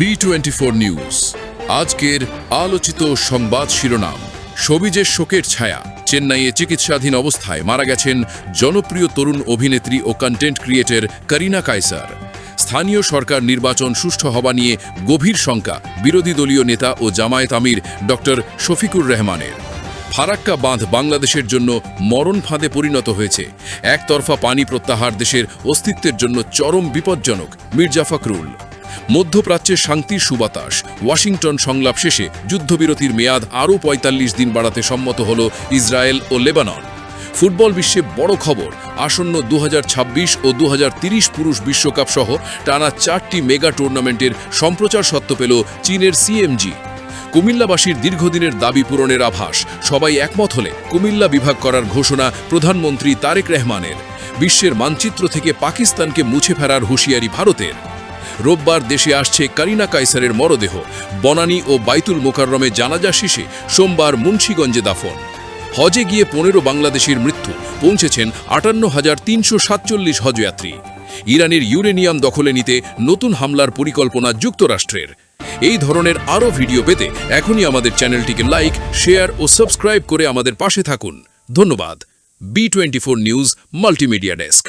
B24 news আজকের আলোচিত সংবাদ শিরোনাম। সবিজের শোকের ছায়া। চেন্নাইয়ে চিকিৎসাধীন অবস্থায় মারা গেছেন জনপ্রিয় তরুণ অভিনেত্রী ও কন্টেন্ট ক্রিয়েটর করিনা কায়সার। স্থানীয় সরকার নির্বাচন সুষ্ঠু হওয়া নিয়ে গভীর শঙ্কা বিরোধী দলীয় নেতা ও জামায়াত আমির ডক্টর শফিকুর রহমানের। ফারাক্কা বাঁধ বাংলাদেশের জন্য মরণ ফাঁদে পরিণত হয়েছে। একতরফা পানি প্রত্যাহার দেশের অস্তিত্বের জন্য চরম বিপজ্জনক, মির্জা ফখরুল। মধ্যপ্রাচ্যের শান্তির সুবাতাস। ওয়াশিংটন সংলাপ শেষে যুদ্ধবিরতির মেয়াদ আরও ৪৫ দিন বাড়াতে সম্মত হল ইসরায়েল ও লেবানন। ফুটবল বিশ্বে বড় খবর, আসন্ন ২০২৬ ও ২০৩০ পুরুষ বিশ্বকাপ সহ টানা ৪টি মেগা টুর্নামেন্টের সম্প্রচার সত্ত্ব পেল চীনের সিএমজি। কুমিল্লাবাসীর দীর্ঘদিনের দাবি পূরণের আভাস। সবাই একমত হলে কুমিল্লা বিভাগ করার ঘোষণা প্রধানমন্ত্রী তারেক রহমানের। বিশ্বের মানচিত্র থেকে পাকিস্তানকে মুছে ফেলার হুঁশিয়ারি ভারতের। রোববার দেশে আসছে করিনা কায়সারের মরদেহ। বনানী ও বাইতুল মোকাররমে জানাজা শেষে সোমবার মুন্সিগঞ্জে দাফন। হজে গিয়ে ১৫ বাংলাদেশির মৃত্যু, পৌঁছেছেন ৫৮,৩৪৭ হজযাত্রী। ইরানের ইউরেনিয়াম দখলে নিতে নতুন হামলার পরিকল্পনা যুক্তরাষ্ট্রের। এই ধরনের আরও ভিডিও পেতে এখনই আমাদের চ্যানেলটিকে লাইক, শেয়ার ও সাবস্ক্রাইব করে আমাদের পাশে থাকুন। ধন্যবাদ। B24 news multimedia desk.